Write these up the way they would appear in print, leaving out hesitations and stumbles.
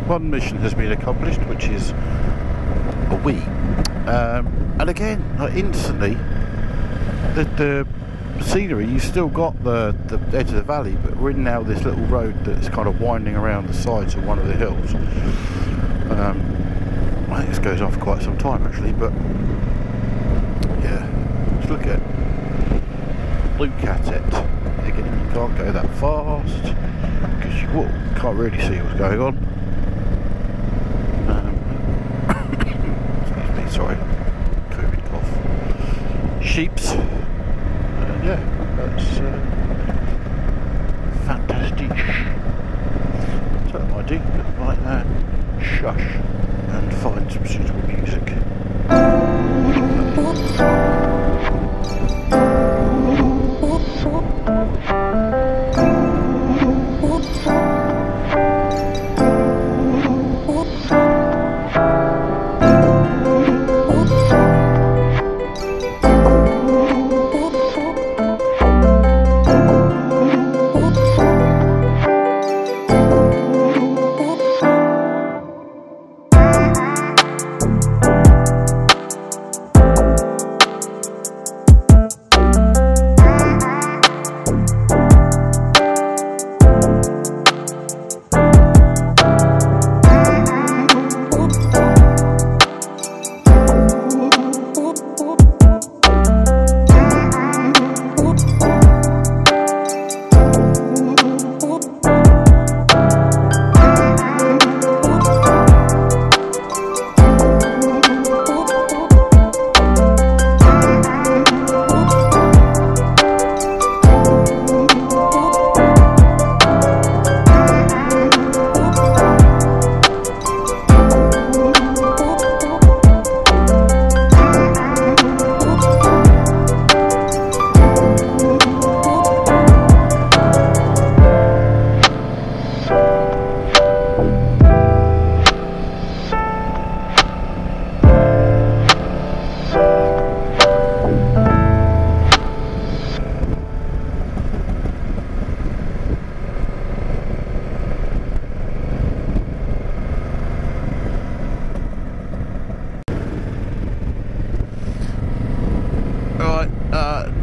one mission has been accomplished, which is a wee. And again, instantly, the scenery, you've still got the edge of the valley, but we're in now this little road that's kind of winding around the sides of one of the hills. I think this goes on for quite some time actually, but yeah, just look at it. Again, you can't go that fast because you can't really see what's going on. Excuse me, sorry, COVID cough. Sheeps. Yeah, that's fantastic. So I do like that. Shush and find some suitable music.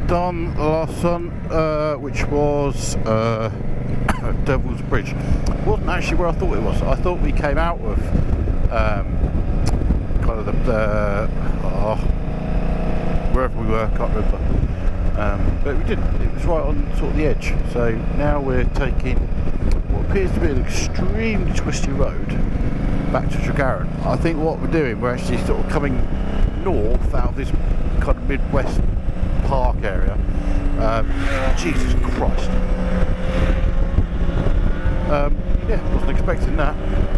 Done the last one, which was Devil's Bridge. It wasn't actually where I thought it was. I thought we came out of kind of wherever we were, can't remember. But we didn't. It was right on sort of the edge. So now we're taking what appears to be an extremely twisty road back to Tregaron. I think what we're doing, we're actually sort of coming north out of this kind of Midwest park area. Jesus Christ. Yeah, wasn't expecting that.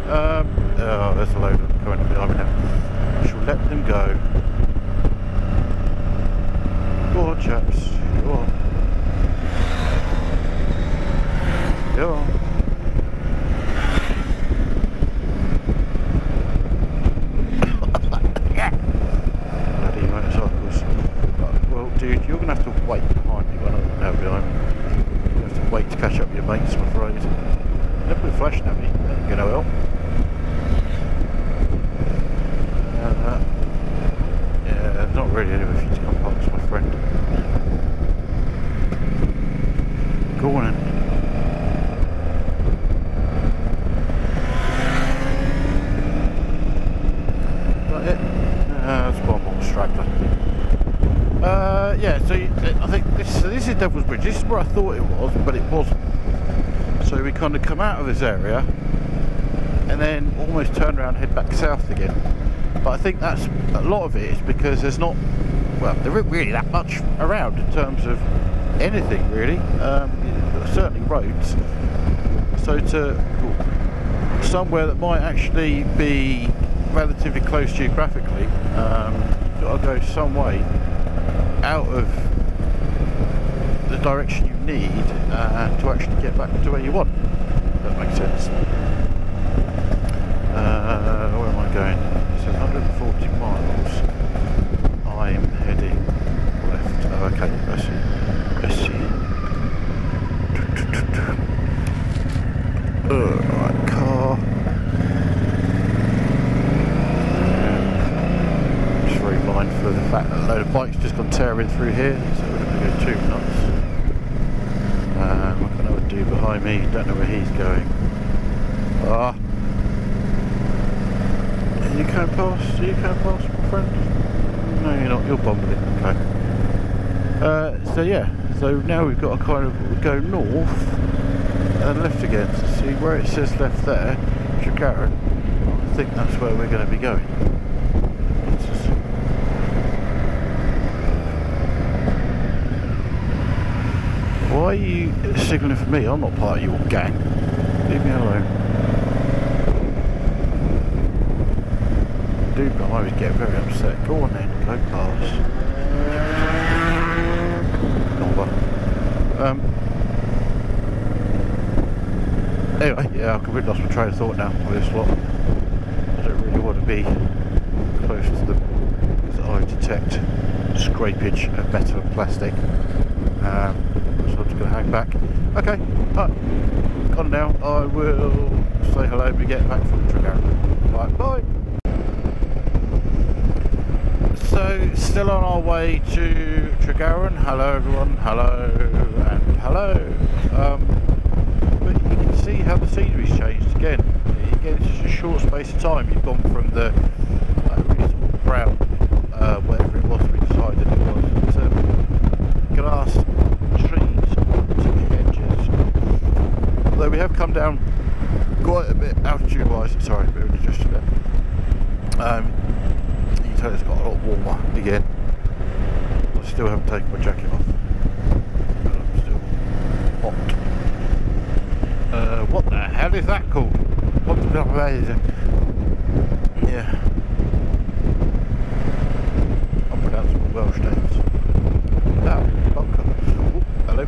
Oh, there's a load of them coming up behind me now. I shall let them go. Go on, chaps. Go on. Go on. Bloody motorcycles. Well, dude, you're going to have to wait behind me when I'm now behind me. You have to wait to catch up with your mates, I'm afraid. Don't put flashing at me, that ain't going to help. Yeah, not really anywhere for you to come past, my friend. Go on in. Is that it? There's one more straggler. Yeah, so I think this is Devil's Bridge. This is where I thought it was, but it wasn't. So we kind of come out of this area and then almost turn around and head back south again. But I think that's a lot of it is because there's not, well, there isn't really that much around in terms of anything really. Certainly roads. So to somewhere that might actually be relatively close geographically, you've got to go some way out of the direction you need to actually get back to where you want. If that makes sense. Where am I going? It's 140 miles. I'm heading left. Oh, okay, I see. Right, car. fact that a load of bikes just gone tearing through here, so we're going to go too nuts. I've got another dude behind me, don't know where he's going. Ah. Are you coming past? Are you coming past, my friend? No, you're not, you're bumbling. Okay. So yeah, so now we've got to kind of go north and left again. So see where it says left there, Tregaron, I think that's where we're going to be going. Why are you signalling for me? I'm not part of your gang. Leave me alone. Dude behind me get very upset. Go on then, go past. Anyway, yeah, I've completely lost my train of thought now with this lot. I don't really want to be close to them because I detect scrapage of metal and plastic. So I'm just going to hang back. Okay, right, gone now. I will say hello when we get back from Tregaron. Right, bye. So, still on our way to Tregaron. Hello everyone, hello and hello. But you can see how the scenery's changed again. Again, it's just a short space of time. You've gone from the really sort of brown, whatever it was we decided it was, to grass, trees, to hedges. Although we have come down quite a bit altitude-wise. Sorry, a bit of indigestion there. It's got a lot warmer again. I still haven't taken my jacket off, but I'm still hot. What the hell is that called? What the hell is it? Yeah, I'm pronouncing my Welsh names. Now, bunker. Oh, hello.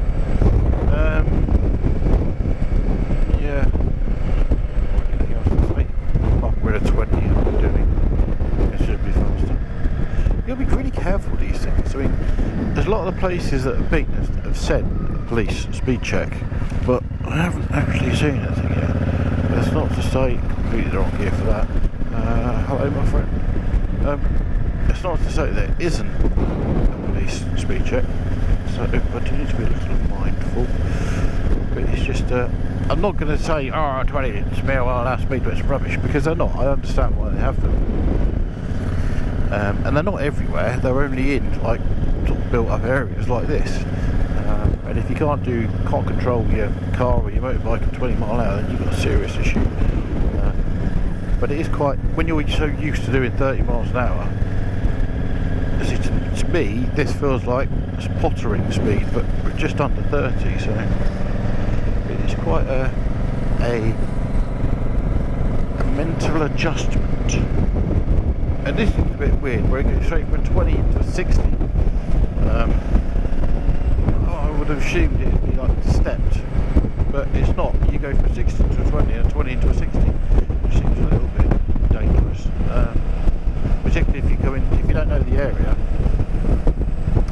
Yeah. Anything else to say? Apart from we're at 20 and I'm doing. It should be faster. You'll be really careful with these things. I mean, there's a lot of the places that have been have said police speed check, but I haven't actually seen anything yet. That's not to say completely the wrong gear for that. Hello, my friend. It's not to say there isn't a police speed check, so I do need to be a little mindful. But it's just, I'm not going to say, oh, 20 smell all that speed, but it's rubbish, because they're not. I understand why they have them. And they're not everywhere, they're only in like sort of built up areas like this. And if you can't control your car or your motorbike at 20 mile an hour, then you've got a serious issue. But it is quite, when you're so used to doing 30 miles an hour, to me this feels like pottering speed, but just under 30, so it's quite a mental adjustment. And this is a bit weird, where it goes straight from 20 into a 60. I would have assumed it would be like stepped, but it's not. You go from a 60 to a 20 and a 20 into a 60, which seems a little bit dangerous. Particularly if you go in, if you don't know the area,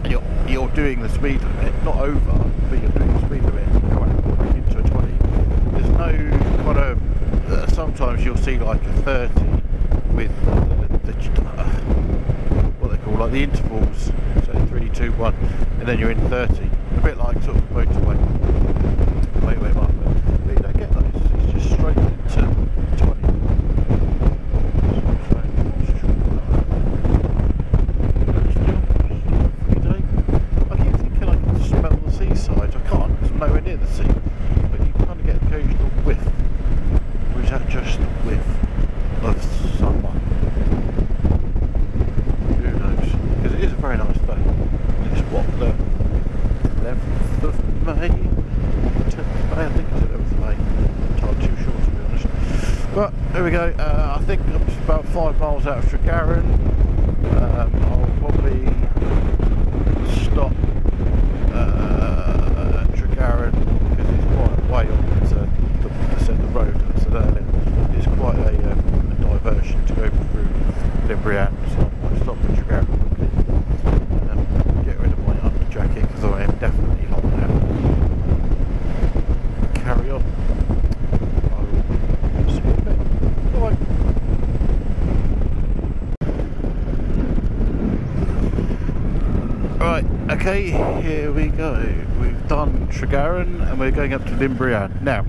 and you're doing the speed limit, not over, but you're doing the speed limit going into a 20. There's no kind of, sometimes you'll see like a 30 with what they call like the intervals, so 3, 2, 1, and then you're in 30, a bit like sort of motorway marker, but you don't get those, it's just straight into 20. I keep thinking I can smell the seaside. I can't because I'm nowhere near the sea, but you kind of get an occasional whiff, or is that just a whiff of summer? Who knows? Because it is a very nice day. It's what, the 11th of May? 10th of May? I think it's 11th of May. Time too short to be honest. But there we go. I think I'm just about 5 miles out of Tregaron. I'll probably stop at Tregaron because it's quite a way on the road. So it's quite a diversion to go through Limbrian, so I'll stop at Tregaron quickly and get rid of my under jacket because I am definitely hot now. Carry on. I will see you in a bit. Bye. Okay, here we go. We've done Tregaron and we're going up to Limbrian. Now,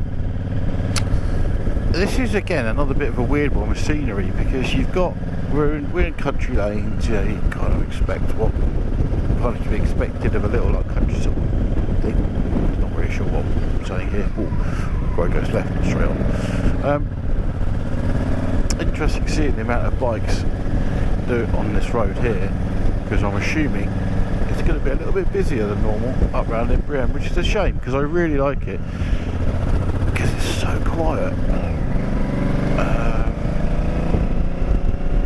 this is again another bit of a weird one with scenery, because you've got, we're in country lanes, you know, you kind of expect what kind of to be expected of a little like country sort of thing. Not really sure what I'm saying here. Oh, road goes left and straight on. Interesting seeing the amount of bikes do on this road here, because I'm assuming it's going to be a little bit busier than normal up around Limbrian, which is a shame because I really like it because it's so quiet.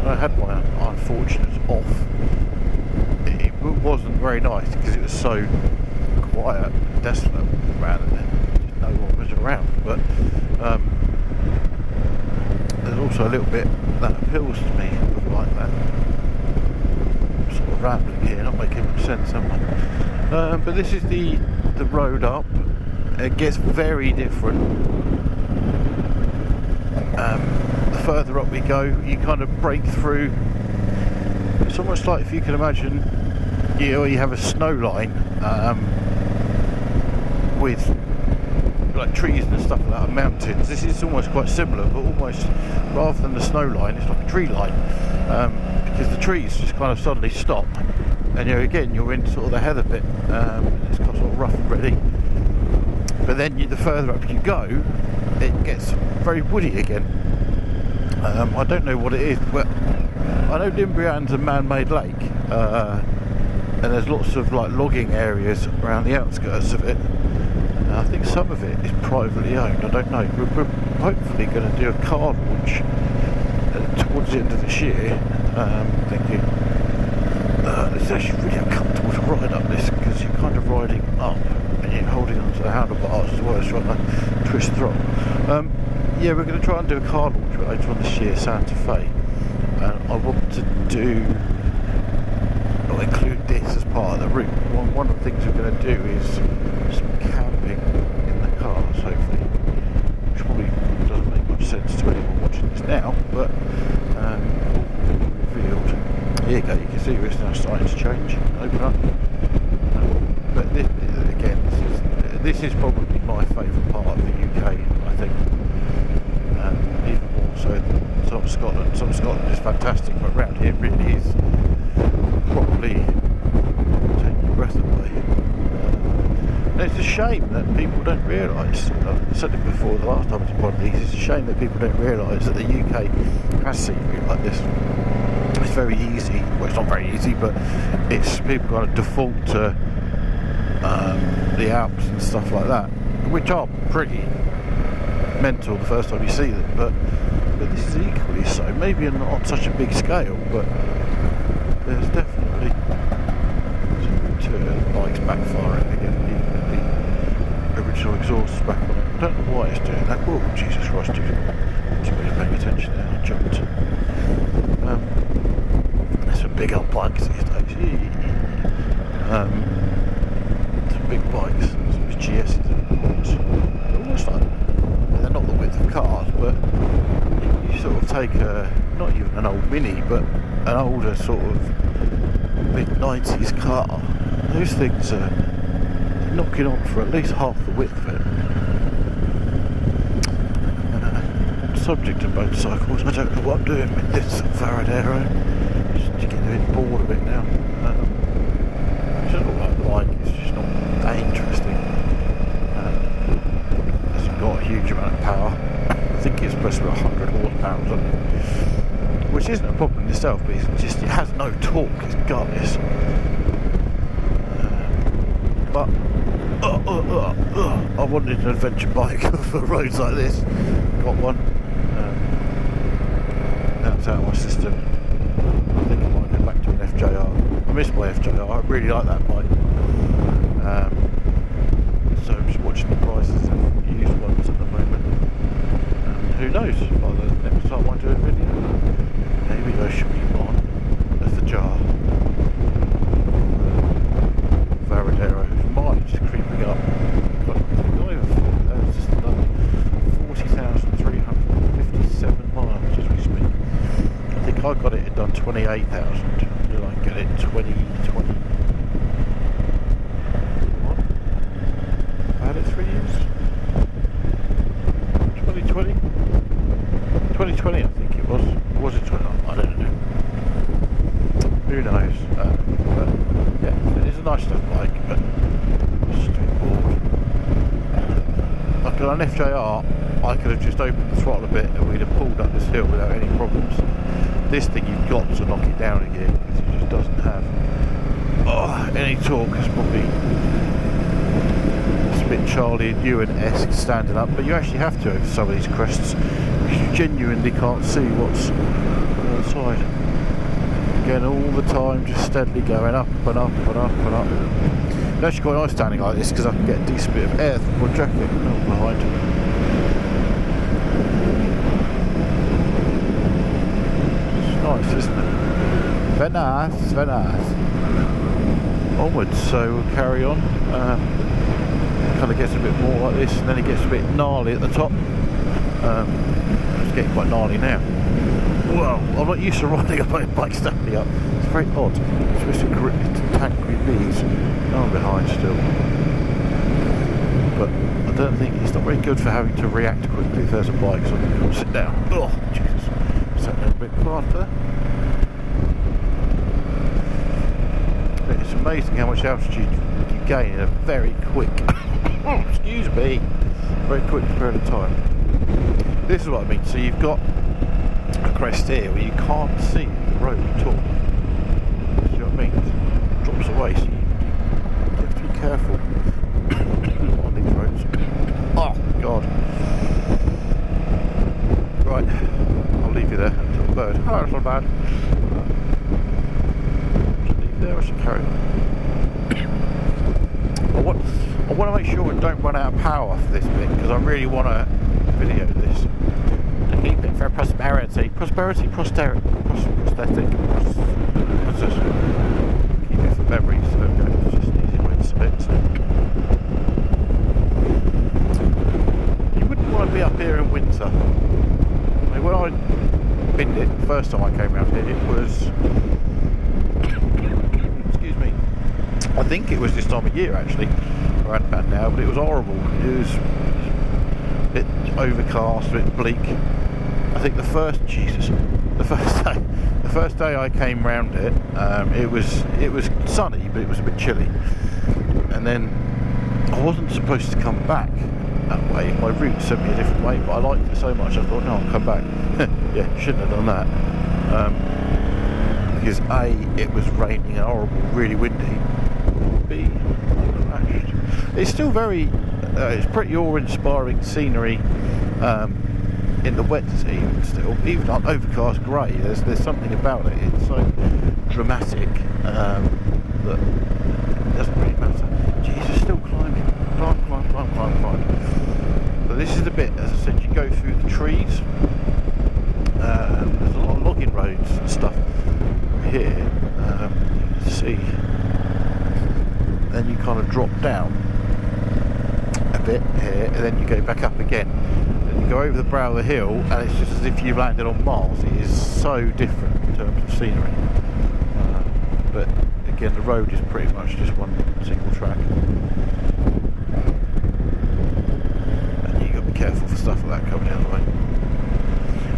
I had my unfortunates off. It wasn't very nice because it was so quiet, desolate around there. No one was around, but there's also a little bit that appeals to me like that. I'm sort of rambling here, not making much sense, am I? But this is the road up. It gets very different. The further up we go, you kind of break through. It's almost like if you can imagine, you have a snow line with like trees and stuff like that, and mountains. This is almost quite similar, but almost rather than the snow line, it's like a tree line, because the trees just kind of suddenly stop, and again you're in sort of the heather bit. It's got sort of rough and ready, but then the further up you go, it gets very woody again. I don't know what it is, but I know Limbrian's a man-made lake, and there's lots of like logging areas around the outskirts of it. I think some of it is privately owned, I don't know. We're hopefully going to do a car launch towards the end of this year. Thinking it's actually really uncomfortable to ride up this, because you're kind of riding up and you're holding onto the handlebars as well as trying to twist throttle. Yeah, we're going to try and do a car launch later on this year, Santa Fe. And I want to include this as part of the route. One of the things we're going to do is some camping in the cars, hopefully, which probably doesn't make much sense to anyone watching this now, but all revealed. Here you go, you can see it's now starting to change, open up. But this is probably my favourite part of the UK, I think. Even more so than some of Scotland. Some of Scotland is fantastic, but around here really is probably taking your breath away. And it's a shame that people don't realise, I said it before the last time I did one of these, it's a shame that people don't realise that the UK has scenery like this. It's very easy, well it's not very easy, but it's people kind of default to the Alps and stuff like that, which are pretty mental the first time you see them, but this is equally so, maybe on such a big scale, but there's definitely the bike's backfiring again, the original exhaust is back on it. I don't know why it's doing that. Oh Jesus Christ, dude, I'm not really paying attention there, I jumped. There's some big old bikes these days. Some big bikes, some GS's and almost like, they're not the width of cars, but you sort of take not even an old Mini, but an older sort of mid-90s car. Those things are knocking on for at least half the width of it. Subject to motorcycles, I don't know what I'm doing with this Varadero. Just getting a bit bored of it now. It's just not what I like, it's just not that interesting. Got a huge amount of power. I think it's supposed to be 100 horsepower or something, which isn't a problem in itself, but it has no torque, it's gutless. But I wanted an adventure bike for roads like this. Got one. Now it's out of my system. I think I might go back to an FJR. I miss my FJR, I really like that bike. So I'm just watching the prices of used ones at the moment. And who knows, by the next time I do a video, maybe I should be on the jar. Varadero, whose mileage is creeping up. But not even 40,357 miles as we speak. I think I got it done 28,000. Did I get it 2020? 3 years? 2020? 2020 I think it was. Or was it 2019? I don't know. Who knows? But yeah, it's a nice little bike, but I'm just a bit bored. Like on an FJR, I could have just opened the throttle a bit and we'd have pulled up this hill without any problems. This thing, you've got to knock it down again because it just doesn't have any torque. It's probably a bit Charlie and Ewan-esque standing up, but you actually have to over some of these crests because you genuinely can't see what's on the side. Again, all the time, just steadily going up and up and up and up. It's actually quite nice standing like this because I can get a decent bit of air through my jacket behind. It's nice, isn't it? Very nice, very nice. Onwards, so we'll carry on. Kind of gets a bit more like this, and then it gets a bit gnarly at the top. It's getting quite gnarly now. Well, I'm not used to riding a motorbike standing up. It's very odd. It's supposed to grip it to tank with knees. I'm behind still. But I don't think it's not very good for having to react quickly if there's a bike, so I'm going to sit down. Oh, Jesus. Sat down a bit faster. It's amazing how much altitude you can gain in a very quick, excuse me, very quick period of time. This is what I mean. So you've got a crest here where you can't see the road at all. See what I mean? It drops away, so you have to be careful on these roads. Oh God! Right, I'll leave you there. Little bird. Oh, that's not bad. There, I should carry on. I want to make sure we don't run out of power for this bit because I really want to video this and keep it for prosperity. Prosthetic. Keep it for memory, so it's just an easy way to spit. You wouldn't want to be up here in winter. I mean, when I binned it, the first time I came around here, it was... I think it was this time of year actually, around about now, but it was horrible. It was a bit overcast, a bit bleak. I think the first day I came round it, it was sunny, but it was a bit chilly. And then I wasn't supposed to come back that way. My route sent me a different way, but I liked it so much I thought, no, I'll come back. Yeah, shouldn't have done that. Because A, it was raining and horrible, really windy. B, crashed. It's still very, it's pretty awe-inspiring scenery in the wet season still, even on overcast grey. There's something about it. It's so dramatic that it doesn't really matter. Jesus, still climbing. Climb. So this is the bit, as I said, you go through the trees. There's a lot of logging roads and stuff here. You can see. Then you kind of drop down a bit here, and then you go back up again. Then you go over the brow of the hill, and it's just as if you've landed on Mars. It is so different in terms of scenery. But again, the road is pretty much just one single track. And you've got to be careful for stuff like that coming the other way.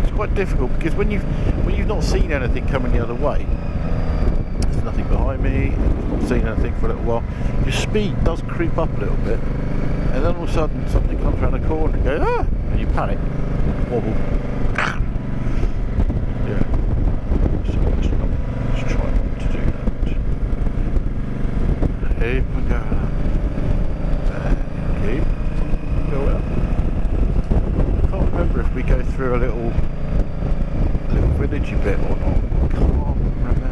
It's quite difficult because when you've not seen anything coming the other way, there's nothing behind me, I've not seen anything for a little while, your speed does creep up a little bit, and then all of a sudden something comes around the corner and goes, ah, and you panic, wobble. Yeah, so let's try not to do that. Keep going up. Keep going up. I can't remember if we go through a little villagey bit or not. I can't remember.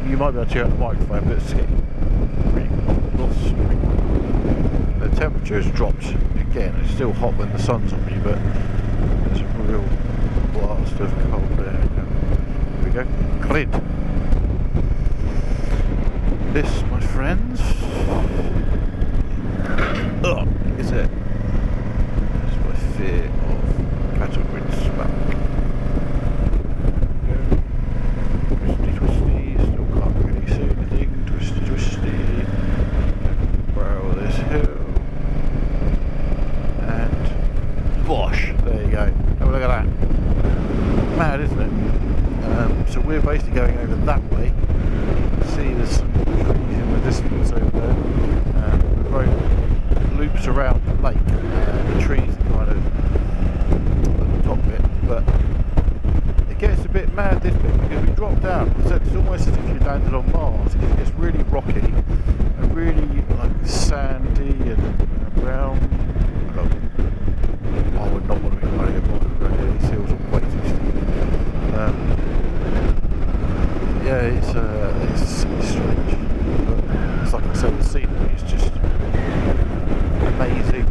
You might be able to hear out the microphone, but it's getting pretty lost. The temperature has dropped again. It's still hot when the sun's on me, but there's a real blast of cold air. Here we go. Clean. This, my friends, is it. That's my fear of cattle grid smack. Twisty, still can't really see anything. Twisty. Bosh! There you go. Have a look at that. Mad, isn't it? So we're basically going over that way. See, there's some trees in the distance over there. The road loops around the lake. The trees are kind of at the top bit, but it gets a bit mad this bit because we drop down. So it's almost as if you landed on Mars. It's really rocky and really like sandy and brown. I would not want to be riding a bike around here. These hills are way too steep. Yeah, it's strange. But it's like I said, the scenery is just amazing.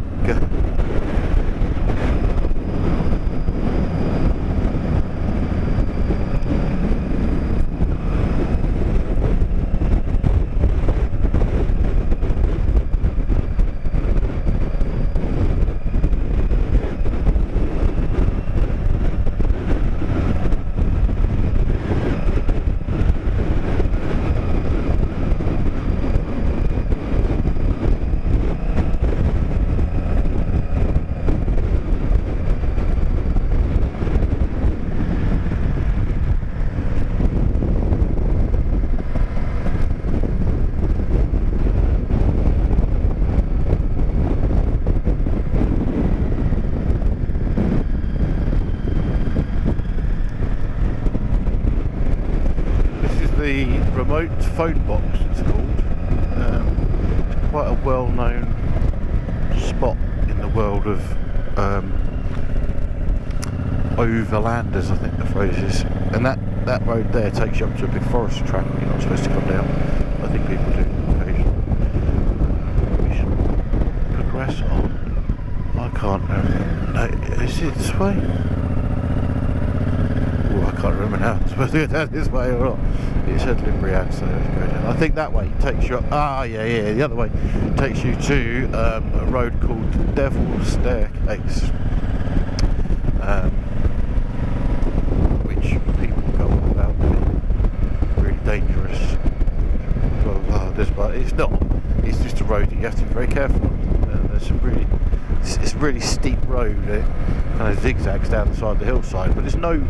The remote phone box, it's called. It's quite a well-known spot in the world of overlanders, I think the phrase is. And that road there takes you up to a big forest track. You're not supposed to come down. I think people do occasionally. We should progress on. I can't know. Is it this way? Oh, I can't remember now. I'm supposed to go down this way or not. It's at Limbriad, so let's go down. I think that way takes you up. Yeah, the other way takes you to a road called the Devil's Staircase, which people go on about being really dangerous. Well, but it's not. It's just a road that you have to be very careful on. There's some it's a really steep road. It kind of zigzags down the side of the hillside, but it's no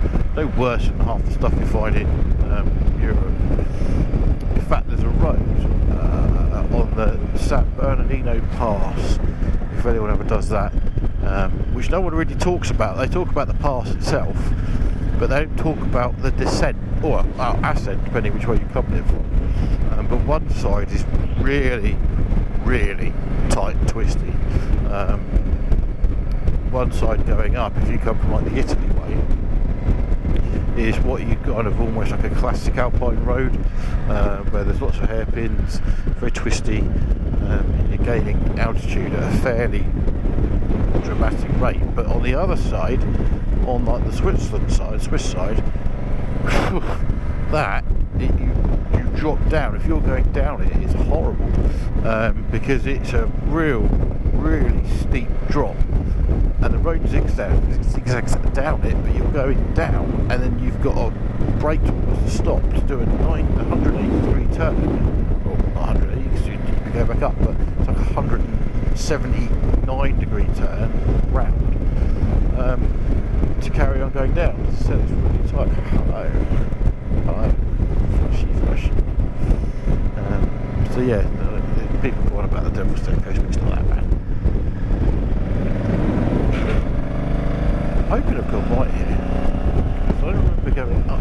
worse than half the stuff you find in Europe. In fact, there's a road on the San Bernardino Pass, if anyone ever does that, which no one really talks about. They talk about the pass itself, but they don't talk about the descent, or ascent, depending which way you come there from. But one side is really, really tight and twisty. One side going up, if you come from like the Italy way, is what you kind of almost like a classic alpine road, where there's lots of hairpins, very twisty, and you're gaining altitude at a fairly dramatic rate. But on the other side, on like the Swiss side, you drop down. If you're going down it, it's horrible, because it's a really steep drop. And the road zigzags down it, but you're going down, and then you've got to brake towards the stop to do a 180-degree turn. Well, not 180, because you go back up, but it's like a 179-degree turn round to carry on going down. So it's really tight. Hello, flashy. So yeah, people go on about the Devil's Staircase, but it's not that bad. I'm hoping I've gone right here, because I don't remember going up.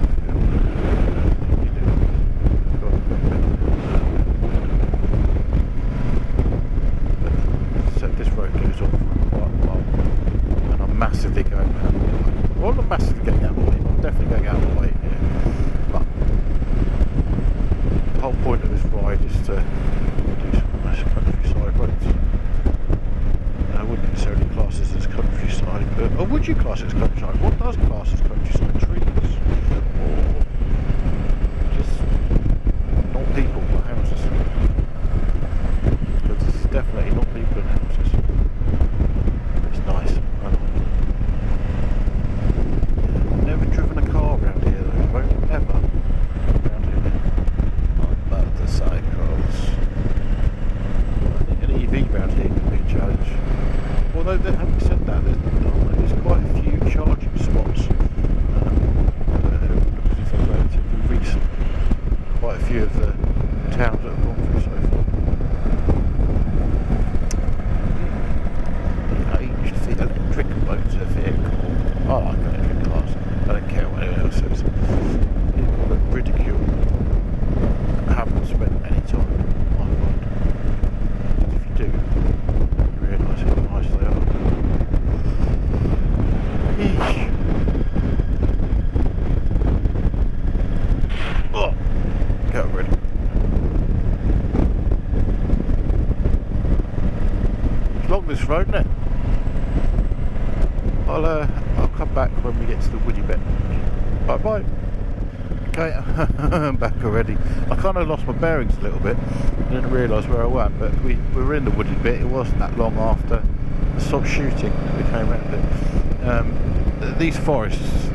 So this road goes on for quite a while, and I'm massively going out of the way. Well, I'm not massively going out of the way, but I'm definitely going out of the way here. But the whole point of this ride is to do some nice countryside roads. I wouldn't necessarily class this as countryside, but or would you class it as countryside? What does class as countryside? Trees, or just not people but houses? Because this is definitely not people and houses. It's nice. Never driven a car around here though. Won't ever around here. On motorcycles. I think an EV around here could be a challenge. Although having said that, there's not I like electric cars. I don't care what anyone else says. People that ridicule haven't spent any time on one. If you do, you realise how nice they are. Yeesh. Oh, get ready. It's long this road, isn't it? I'll come back when we get to the woody bit. Bye bye. Okay, I'm back already. I kind of lost my bearings a little bit. I didn't realise where I went, but we were in the woody bit. It wasn't that long after I stopped shooting we came around it. These forests,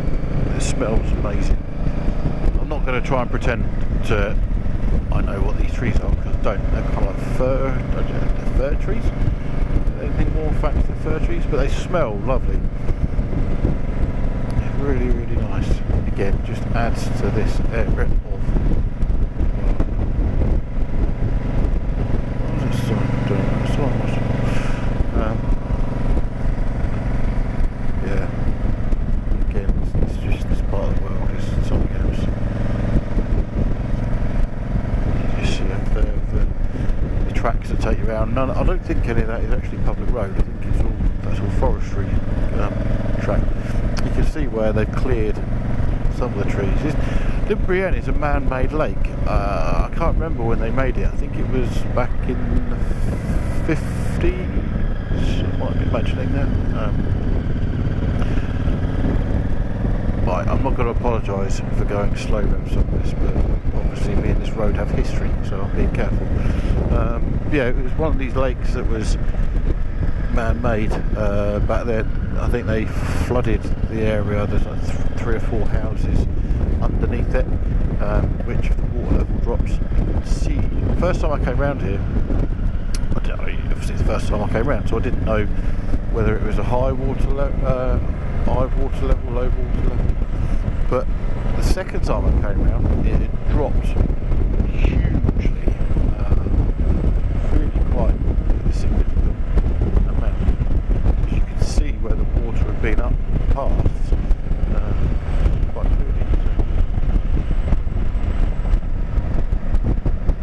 it smells amazing. I'm not going to try and pretend to I know what these trees are, because I don't. They're kind of like fir trees. Anything more fancy than fir trees, but they smell lovely. Really, really nice. Again, just adds to this area of. What was this sign doing? Yeah. Again, it's just this part of the world is something else. You see up there the tracks that take you around. None. I don't think any of that is actually public road. I think it's all forestry track. You can see where they've cleared some of the trees. Brienne is a man-made lake. I can't remember when they made it. I think it was back in the 50s. I might be imagining that. Right, I'm not going to apologise for going slow on some of this, but obviously me and this road have history, so I'm being careful. Yeah, it was one of these lakes that was man-made back then. I think they flooded the area. There's like 3 or 4 houses underneath it, which if the water level drops, see. First time I came round here, I don't know, obviously it's the first time I came round, so I didn't know whether it was a high water level, low water level. But the second time I came round, it dropped hugely, really quite significant amount. You can see where the water had been up past quite clearly.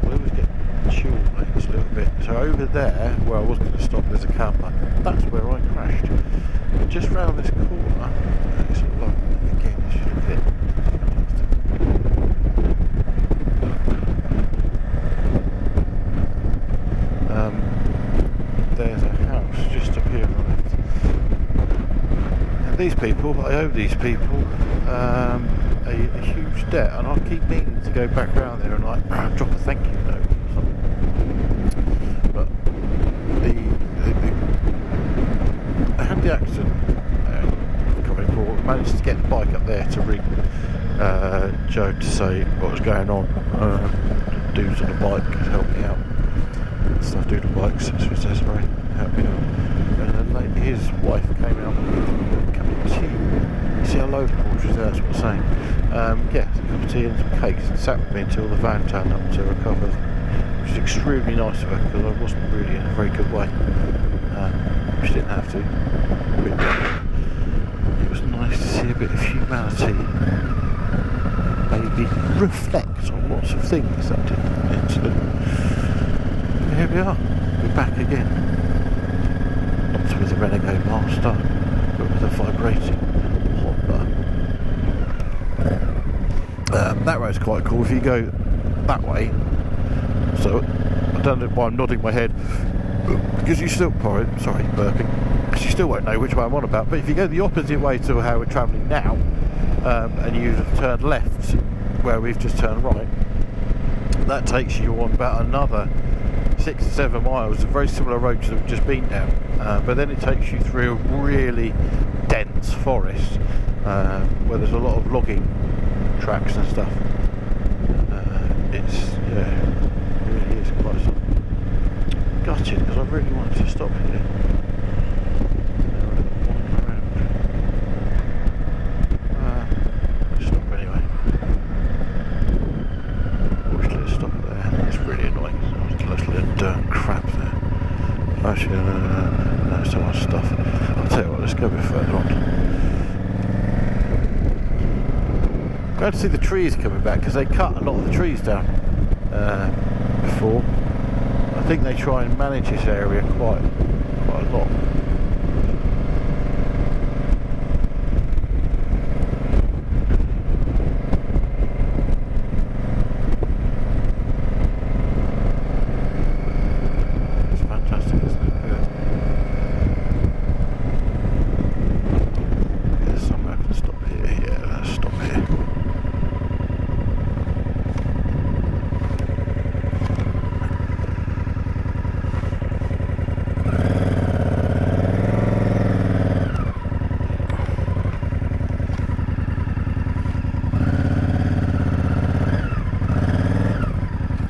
I always get chilled mates a little bit. So over there, where I was going to stop, there's a car park. That's where I crashed. But just round this corner, it's like, again, it's just a bit there's a house just up here on the left. And these people, I owe these people a huge debt, and I keep meaning to go back around there and like drop a thank you note or something. But I had the accident coming forward. Managed to get the bike up there to ring Joe to say what was going on. Dudes on the bike help me out. Stuff do the bikes, so he says, right, help me out. And then later his wife came out with a cup of tea. You see how low the porch is there, that's what I'm saying. Yeah, a cup of tea and some cakes, and sat with me until the van turned up to recover, which is extremely nice of her, because I wasn't really in a very good way. She didn't have to. But it was nice to see a bit of humanity maybe reflect on lots of things that did incident. Here we are, we're back again. Not with the Renegade Master, but with a vibrating Honda. That road's quite cool. If you go that way, so I don't know why I'm nodding my head, because you still, sorry, burping, because you still won't know which way I'm on about. But if you go the opposite way to how we're travelling now, and you turned left where we've just turned right, that takes you on about another 6 to 7 miles, a very similar road to we've just been down, but then it takes you through a really dense forest where there's a lot of logging tracks and stuff. It's, yeah, it really is quite something. Gutted, because I really wanted to stop here. Stop anyway. Always let it stop there. It's really annoying. There's little dirt and crap there. Actually, no, so much stuff. I'll tell you what, let's go a bit further on. Glad to see the trees coming back because they cut a lot of the trees down before. I think they try and manage this area quite a lot. It's fantastic, isn't it? There's somewhere I can stop here. Yeah, let's stop here.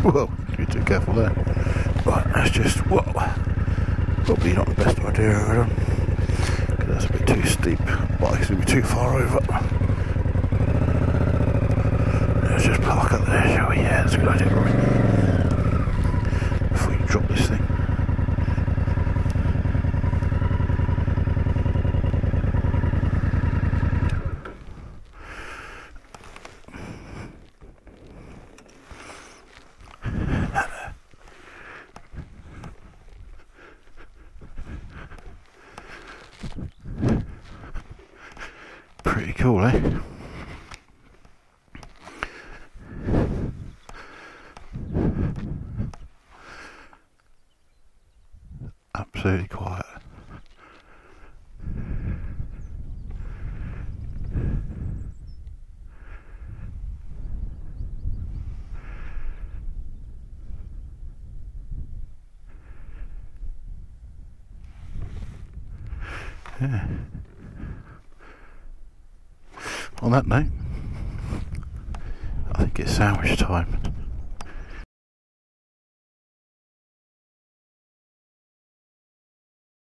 Whoa, be too careful there. Right, that's just, whoa, probably not the best idea I've ever done, because that's a bit too steep, bike's going to be too far over. Let's just park up there, shall we? Yeah, that's a good idea, probably, before you drop this thing. Pretty cool, eh? Absolutely quiet. Yeah. On that note, I think it's sandwich time.